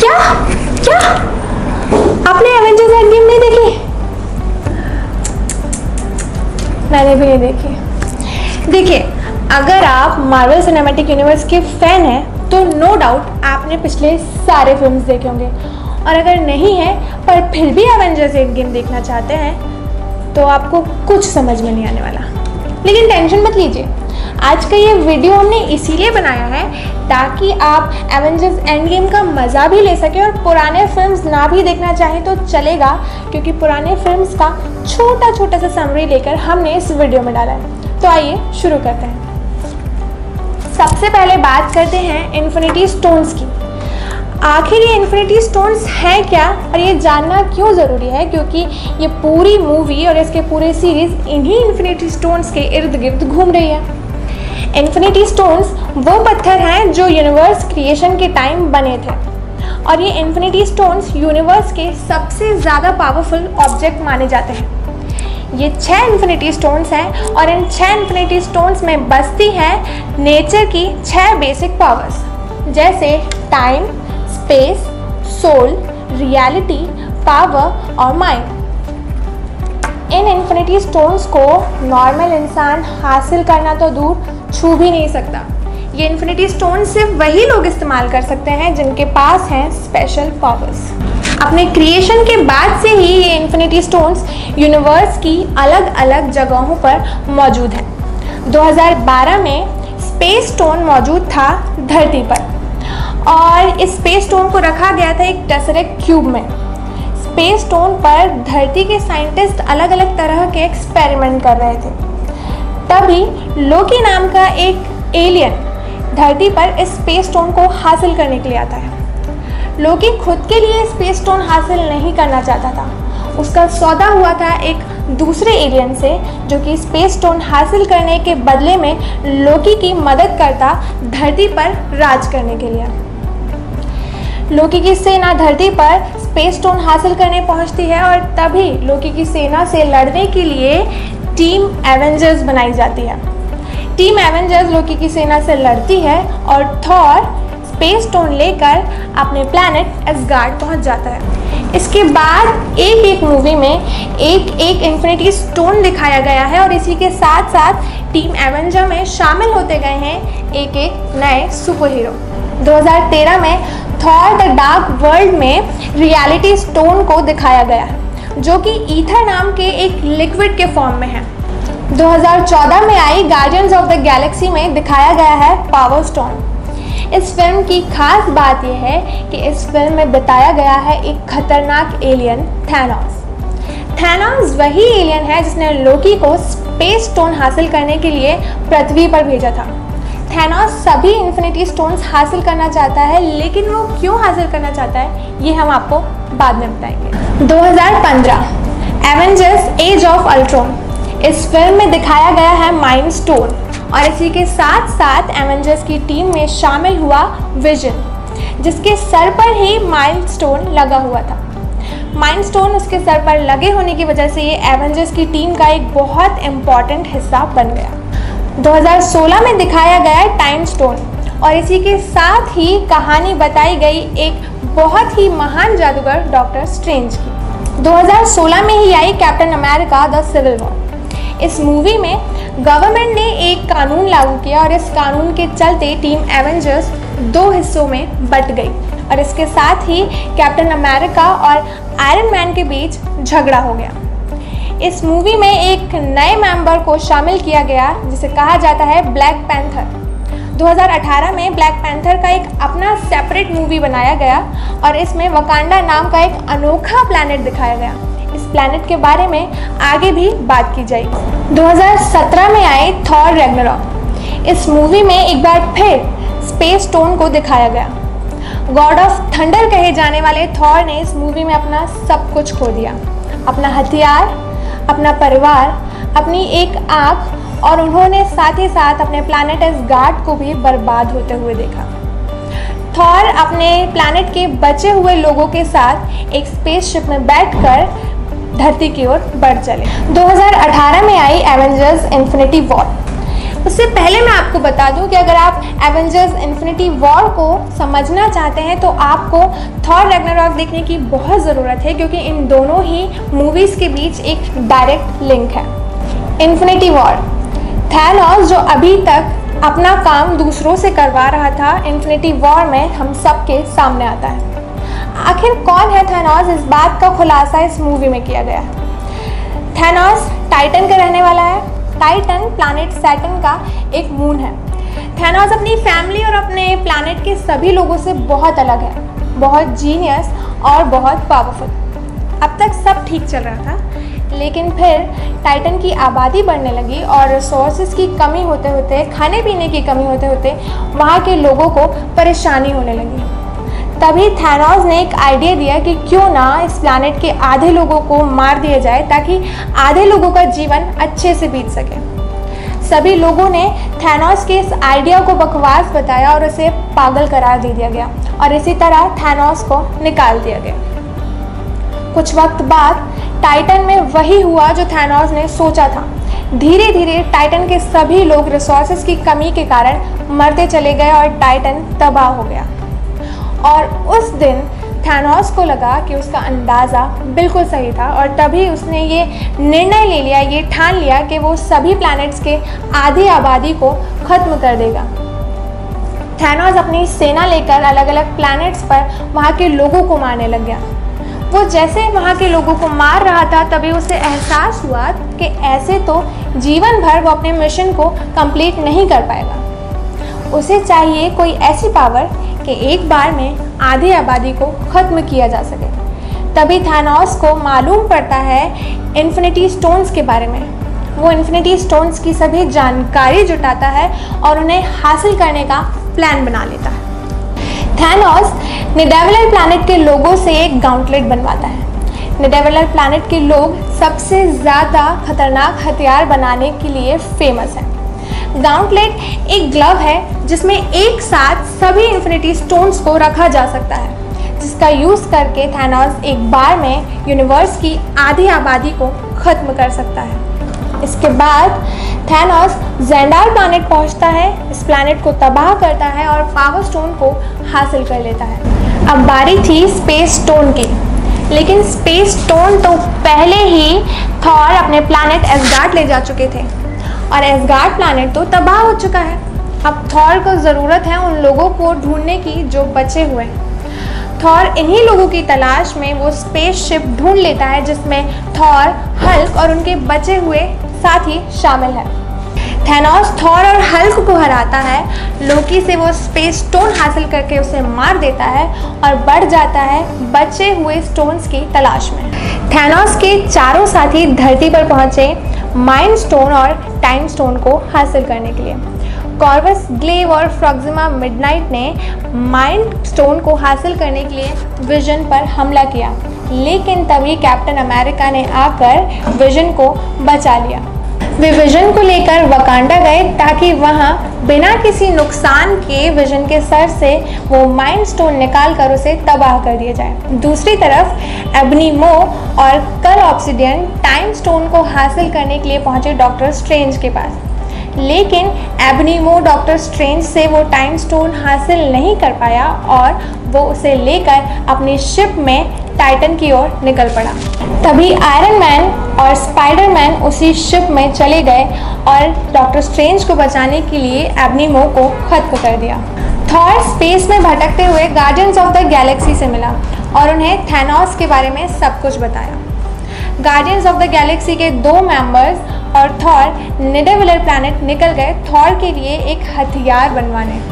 क्या क्या आपने एवेंजर्स एंड गेम नहीं देखी? मैंने भी नहीं देखी। देखिए, अगर आप मार्वल सिनेमैटिक यूनिवर्स के फैन हैं तो नो डाउट आपने पिछले सारे फिल्म्स देखे होंगे, और अगर नहीं है पर फिर भी एवेंजर्स एंड गेम देखना चाहते हैं तो आपको कुछ समझ में नहीं आने वाला। लेकिन टेंशन मत लीजिए, आज का ये वीडियो हमने इसीलिए बनाया है ताकि आप एवेंजर्स एंड गेम का मज़ा भी ले सकें, और पुराने फिल्म्स ना भी देखना चाहें तो चलेगा, क्योंकि पुराने फिल्म्स का छोटा छोटा सा समरी लेकर हमने इस वीडियो में डाला है। तो आइए शुरू करते हैं। सबसे पहले बात करते हैं इन्फिनिटी स्टोन्स की। आखिर ये इन्फिनिटी स्टोन्स हैं क्या, और ये जानना क्यों ज़रूरी है? क्योंकि ये पूरी मूवी और इसके पूरे सीरीज़ इन्हीं इन्फिनिटी स्टोन्स के इर्द गिर्द घूम रही है। इन्फिनिटी स्टोन्स वो पत्थर हैं जो यूनिवर्स क्रिएशन के टाइम बने थे, और ये इन्फिनिटी स्टोन्स यूनिवर्स के सबसे ज़्यादा पावरफुल ऑब्जेक्ट माने जाते हैं। ये 6 इन्फिनिटी स्टोन्स हैं, और इन 6 इन्फिनिटी स्टोन्स में बसती हैं नेचर की 6 बेसिक पावर्स, जैसे time, space, soul, reality, power और माइंड। इन इन्फिनिटी स्टोन्स को नॉर्मल इंसान हासिल करना तो दूर छू भी नहीं सकता। ये इन्फिनिटी स्टोन्स सिर्फ वही लोग इस्तेमाल कर सकते हैं जिनके पास हैं स्पेशल पावर्स। अपने क्रिएशन के बाद से ही ये इन्फिनिटी स्टोन्स यूनिवर्स की अलग अलग जगहों पर मौजूद हैं। 2012 में स्पेस स्टोन मौजूद था धरती पर, और इस स्पेस स्टोन को रखा गया था एक टेसरेक्ट क्यूब में। स्पेस स्टोन पर धरती के साइंटिस्ट अलग अलग तरह के एक्सपेरिमेंट कर रहे थे। तभी लोकी नाम का एक एलियन धरती पर इस स्पेस स्टोन को हासिल करने के लिए आता है। लोकी खुद के लिए स्पेस स्टोन हासिल नहीं करना चाहता था, उसका सौदा हुआ था एक दूसरे एलियन से, जो कि स्पेस स्टोन हासिल करने के बदले में लोकी की मदद करता धरती पर राज करने के लिए। लोकी की सेना धरती पर स्पेस स्टोन हासिल करने पहुंचती है, और तभी लोकी की सेना से लड़ने के लिए टीम एवेंजर्स बनाई जाती है। टीम एवेंजर्स लोकी की सेना से लड़ती है, और थॉर स्पेस स्टोन लेकर अपने प्लैनेट एसगार्ड पहुंच जाता है। इसके बाद एक एक मूवी में एक एक इन्फिनिटी स्टोन दिखाया गया है, और इसी के साथ साथ टीम एवेंजर में शामिल होते गए हैं एक एक नए सुपर हीरो। 2013 में थॉर द डार्क वर्ल्ड में रियलिटी स्टोन को दिखाया गया है, जो कि ईथर नाम के एक लिक्विड के फॉर्म में है। 2014 में आई गार्डियंस ऑफ द गैलेक्सी में दिखाया गया है पावर स्टोन। इस फिल्म की खास बात यह है कि इस फिल्म में बताया गया है एक खतरनाक एलियन थैनोस। थैनोस वही एलियन है जिसने लोकी को स्पेस स्टोन हासिल करने के लिए पृथ्वी पर भेजा था। थैनोस सभी इन्फिनिटी स्टोन्स हासिल करना चाहता है, लेकिन वो क्यों हासिल करना चाहता है ये हम आपको बाद में बताएंगे। 2015 एवेंजर्स एज ऑफ अल्ट्रॉन, इस फिल्म में दिखाया गया है माइंड स्टोन, और इसी के साथ साथ एवेंजर्स की टीम में शामिल हुआ विजन, जिसके सर पर ही माइंड स्टोन लगा हुआ था। माइंड स्टोन उसके सर पर लगे होने की वजह से ये एवेंजर्स की टीम का एक बहुत इम्पॉर्टेंट हिस्सा बन गया। 2016 में दिखाया गया है टाइम स्टोन, और इसी के साथ ही कहानी बताई गई एक बहुत ही महान जादूगर डॉक्टर स्ट्रेंज की। 2016 में ही आई Captain America the civil war. इस मूवी में गवर्नमेंट ने एक कानून लागू किया, और इस कानून के चलते टीम एवेंजर्स 2 हिस्सों में बट गई, और इसके साथ ही कैप्टन अमेरिका और आयरन मैन के बीच झगड़ा हो गया। इस मूवी में एक नए मेंबर को शामिल किया गया जिसे कहा जाता है ब्लैक पैंथर। 2018 में ब्लैक पैंथर का एक अपना सेपरेट मूवी बनाया गया, और इसमें वकांडा नाम का एक अनोखा प्लैनेट दिखाया गया। इस प्लैनेट के बारे में आगे भी बात की जाएगी। 2017 में आए थॉर रैग्नारॉक। इस मूवी में एक बार फिर स्पेस स्टोन को दिखाया गया। गॉड ऑफ थंडर कहे जाने वाले थॉर ने इस मूवी में अपना सब कुछ खो दिया, अपना हथियार, अपना परिवार, अपनी एक आँख, और उन्होंने साथ ही साथ अपने प्लैनेट एसगार्ड को भी बर्बाद होते हुए देखा। थॉर अपने प्लैनेट के बचे हुए लोगों के साथ एक स्पेसशिप में बैठकर धरती की ओर बढ़ चले। 2018 में आई एवेंजर्स इन्फिनिटी वॉर। उससे पहले मैं आपको बता दूं कि अगर आप एवेंजर्स इन्फिनिटी वॉर को समझना चाहते हैं तो आपको थॉर रैग्नारॉक देखने की बहुत ज़रूरत है, क्योंकि इन दोनों ही मूवीज़ के बीच एक डायरेक्ट लिंक है। इन्फिनिटी वॉर, थैनोस जो अभी तक अपना काम दूसरों से करवा रहा था, इन्फिनिटी वॉर में हम सबके सामने आता है। आखिर कौन है थैनोस, इस बात का खुलासा इस मूवी में किया गया है। थैनोस टाइटन का रहने वाला है। टाइटन प्लैनेट सैटर्न का एक मून है। थैनोस अपनी फैमिली और अपने प्लैनेट के सभी लोगों से बहुत अलग है, बहुत जीनियस और बहुत पावरफुल। अब तक सब ठीक चल रहा था, लेकिन फिर टाइटन की आबादी बढ़ने लगी और रिसोर्सेज की कमी होते होते, खाने पीने की कमी होते होते वहाँ के लोगों को परेशानी होने लगी। तभी थैनोस ने एक आइडिया दिया कि क्यों ना इस प्लैनेट के आधे लोगों को मार दिया जाए ताकि आधे लोगों का जीवन अच्छे से बीत सके। सभी लोगों ने थैनोस के इस आइडिया को बकवास बताया और उसे पागल करार दे दिया गया और इसी तरह थैनोस को निकाल दिया गया। कुछ वक्त बाद टाइटन में वही हुआ जो थैनोस ने सोचा था। धीरे धीरे टाइटन के सभी लोग रिसोर्सेज की कमी के कारण मरते चले गए और टाइटन तबाह हो गया। और उस दिन थैनोस को लगा कि उसका अंदाज़ा बिल्कुल सही था और तभी उसने ये निर्णय ले लिया, ये ठान लिया कि वो सभी प्लैनेट्स के आधी आबादी को ख़त्म कर देगा। थैनोस अपनी सेना लेकर अलग अलग प्लैनेट्स पर वहाँ के लोगों को मारने लग गया। वो जैसे वहाँ के लोगों को मार रहा था तभी उसे एहसास हुआ कि ऐसे तो जीवन भर वो अपने मिशन को कंप्लीट नहीं कर पाएगा। उसे चाहिए कोई ऐसी पावर कि एक बार में आधी आबादी को ख़त्म किया जा सके। तभी थैनोस को मालूम पड़ता है इन्फिनिटी स्टोन्स के बारे में। वो इन्फिनिटी स्टोन्स की सभी जानकारी जुटाता है और उन्हें हासिल करने का प्लान बना लेता है। थैनोस निडेवलर प्लैनेट के लोगों से एक गाउंटलेट बनवाता है। निडेवलर प्लैनेट के लोग सबसे ज़्यादा खतरनाक हथियार बनाने के लिए फेमस हैं। गाउंटलेट एक ग्लव है जिसमें एक साथ सभी इन्फिनिटी स्टोन्स को रखा जा सकता है, जिसका यूज़ करके थैनोस एक बार में यूनिवर्स की आधी आबादी को ख़त्म कर सकता है। इसके बाद थैनोस ज़ेंडार प्लैनेट पहुंचता है, इस प्लैनेट को तबाह करता है और पावर स्टोन को हासिल कर लेता है। अब बारी थी स्पेस स्टोन की, लेकिन स्पेस स्टोन तो पहले ही थॉर अपने प्लैनेट एस्गार्ड ले जा चुके थे और एस्गार्ड प्लैनेट तो तबाह हो चुका है। अब थॉर को ज़रूरत है उन लोगों को ढूंढने की जो बचे हुए हैं। थॉर इन्हीं लोगों की तलाश में वो स्पेसशिप ढूंढ लेता है जिसमें थॉर, हल्क और उनके बचे हुए साथी शामिल है। थैनोस थॉर और हल्क को हराता है, लोकी से वो स्पेस स्टोन हासिल करके उसे मार देता है और बढ़ जाता है बचे हुए स्टोन्स की तलाश में। थैनोस के चारों साथी धरती पर पहुंचे माइंड स्टोन और टाइम स्टोन को हासिल करने के लिए। कॉर्वस ग्लेव और फ्रॉक्सिमा मिडनाइट ने माइंड स्टोन को हासिल करने के लिए विजन पर हमला किया, लेकिन तभी कैप्टन अमेरिका ने आकर विजन को बचा लिया। वे विजन को लेकर वकांडा गए ताकि वहां बिना किसी नुकसान के विजन के सर से वो माइंड स्टोन निकाल कर उसे तबाह कर दिया जाए। दूसरी तरफ एबनी मो और कल ऑब्सिडियन टाइम स्टोन को हासिल करने के लिए पहुंचे डॉक्टर स्ट्रेंज के पास, लेकिन एबनी मो डॉक्टर स्ट्रेंज से वो टाइम स्टोन हासिल नहीं कर पाया और वो उसे लेकर अपनी शिप में टाइटन की ओर निकल पड़ा। तभी आयरन मैन और स्पाइडरमैन उसी शिप में चले गए और डॉक्टर स्ट्रेंज को बचाने के लिए एबनी मो को खत्म कर दिया। थॉर स्पेस में भटकते हुए गार्डियंस ऑफ द गैलेक्सी से मिला और उन्हें थैनोस के बारे में सब कुछ बताया। गार्डियंस ऑफ द गैलेक्सी के 2 मेंबर्स और थॉर निडेवलर प्लैनेट निकल गए थॉर के लिए एक हथियार बनवाने।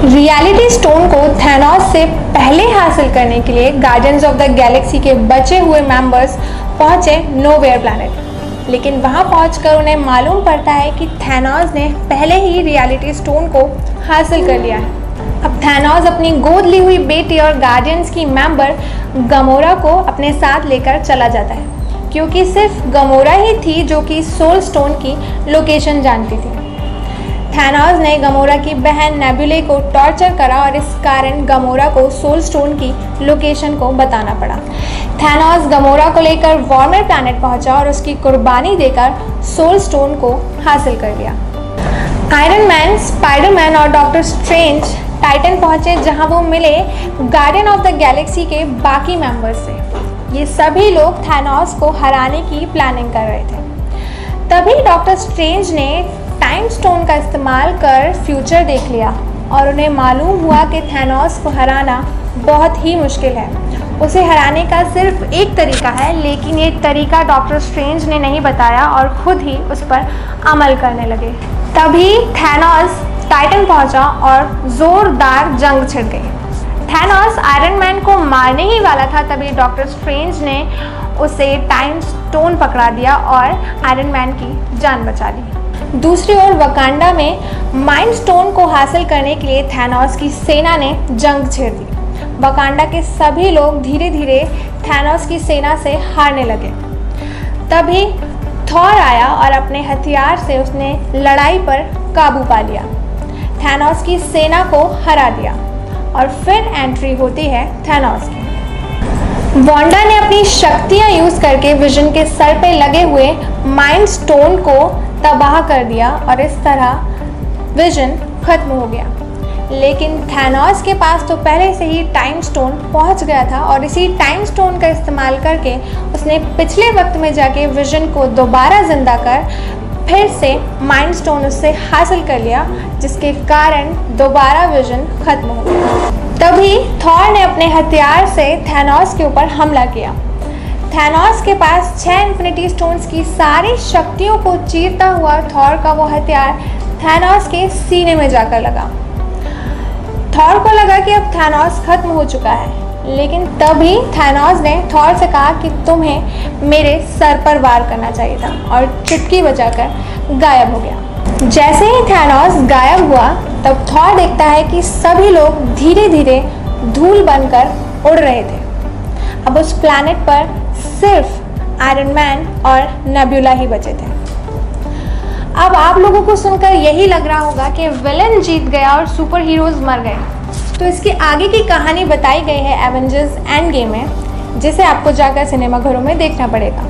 रियलिटी स्टोन को थैनोस से पहले हासिल करने के लिए गार्डियंस ऑफ द गैलेक्सी के बचे हुए मेंबर्स पहुंचे नोवेयर प्लैनेट, लेकिन वहां पहुंचकर उन्हें मालूम पड़ता है कि थैनोस ने पहले ही रियलिटी स्टोन को हासिल कर लिया है। अब थैनोस अपनी गोद ली हुई बेटी और गार्डियंस की मेंबर गमोरा को अपने साथ लेकर चला जाता है, क्योंकि सिर्फ गमोरा ही थी जो कि सोल स्टोन की लोकेशन जानती थी। थैनोस ने गमोरा की बहन नेबुले को टॉर्चर करा और इस कारण गमोरा को सोल स्टोन की लोकेशन को बताना पड़ा। थैनोस गमोरा को लेकर वॉर्मर प्लैनेट पहुंचा और उसकी कुर्बानी देकर सोल स्टोन को हासिल कर लिया। आयरन मैन, स्पाइडरमैन और डॉक्टर स्ट्रेंज टाइटन पहुंचे, जहां वो मिले गार्डियन ऑफ द गैलेक्सी के बाकी मेंबर्स से। ये सभी लोग थैनोस को हराने की प्लानिंग कर रहे थे। तभी डॉक्टर स्ट्रेंज ने टाइम स्टोन का इस्तेमाल कर फ्यूचर देख लिया और उन्हें मालूम हुआ कि थैनोस को हराना बहुत ही मुश्किल है। उसे हराने का सिर्फ एक तरीका है, लेकिन ये तरीका डॉक्टर स्ट्रेंज ने नहीं बताया और खुद ही उस पर अमल करने लगे। तभी थैनोस टाइटन पहुंचा और ज़ोरदार जंग छिड़ गई। थैनोस आयरन मैन को मारने ही वाला था, तभी डॉक्टर स्ट्रेंज ने उसे टाइम स्टोन पकड़ा दिया और आयरन मैन की जान बचा ली। दूसरी ओर वकांडा में माइंड स्टोन को हासिल करने के लिए थैनोस की सेना ने जंग छेड़ दी। वकांडा के सभी लोग धीरे धीरे थैनोस की सेना से हारने लगे। तभी थॉर आया और अपने हथियार से उसने लड़ाई पर काबू पा लिया, थैनोस की सेना को हरा दिया और फिर एंट्री होती है थैनोस की। वांडा ने अपनी शक्तियां यूज करके विजन के सर पे लगे हुए माइंड स्टोन को तबाह कर दिया और इस तरह विजन खत्म हो गया। लेकिन थैनोस के पास तो पहले से ही टाइम स्टोन पहुंच गया था और इसी टाइम स्टोन का इस्तेमाल करके उसने पिछले वक्त में जाके विजन को दोबारा जिंदा कर फिर से माइंड स्टोन उससे हासिल कर लिया, जिसके कारण दोबारा विजन खत्म हो गया। तभी थॉर ने अपने हथियार से थैनोस के ऊपर हमला किया। थैनोस के पास 6 इन्फिनिटी स्टोन्स की सारी शक्तियों को चीरता हुआ थॉर का वो हथियार थैनोस के सीने में जाकर लगा। थॉर को लगा कि अब थैनोस खत्म हो चुका है, लेकिन तभी थैनोस ने थॉर से कहा कि तुम्हें मेरे सर पर वार करना चाहिए था और चुटकी बजाकर गायब हो गया। जैसे ही थैनोस गायब हुआ तब थॉर देखता है कि सभी लोग धीरे धीरे धूल बनकर उड़ रहे थे। अब उस प्लैनेट पर सिर्फ आयरन मैन और नेबुला ही बचे थे। अब आप लोगों को सुनकर यही लग रहा होगा कि विलेन जीत गया और सुपर हीरोज मर गए, तो इसकी आगे की कहानी बताई गई है एवेंजर्स एंड गेम में, जिसे आपको जाकर सिनेमा घरों में देखना पड़ेगा।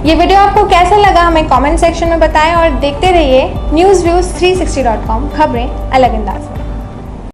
ये वीडियो आपको कैसा लगा हमें कमेंट सेक्शन में बताएं और देखते रहिए न्यूज़व्यूज़360.com, खबरें अलग अंदाज में।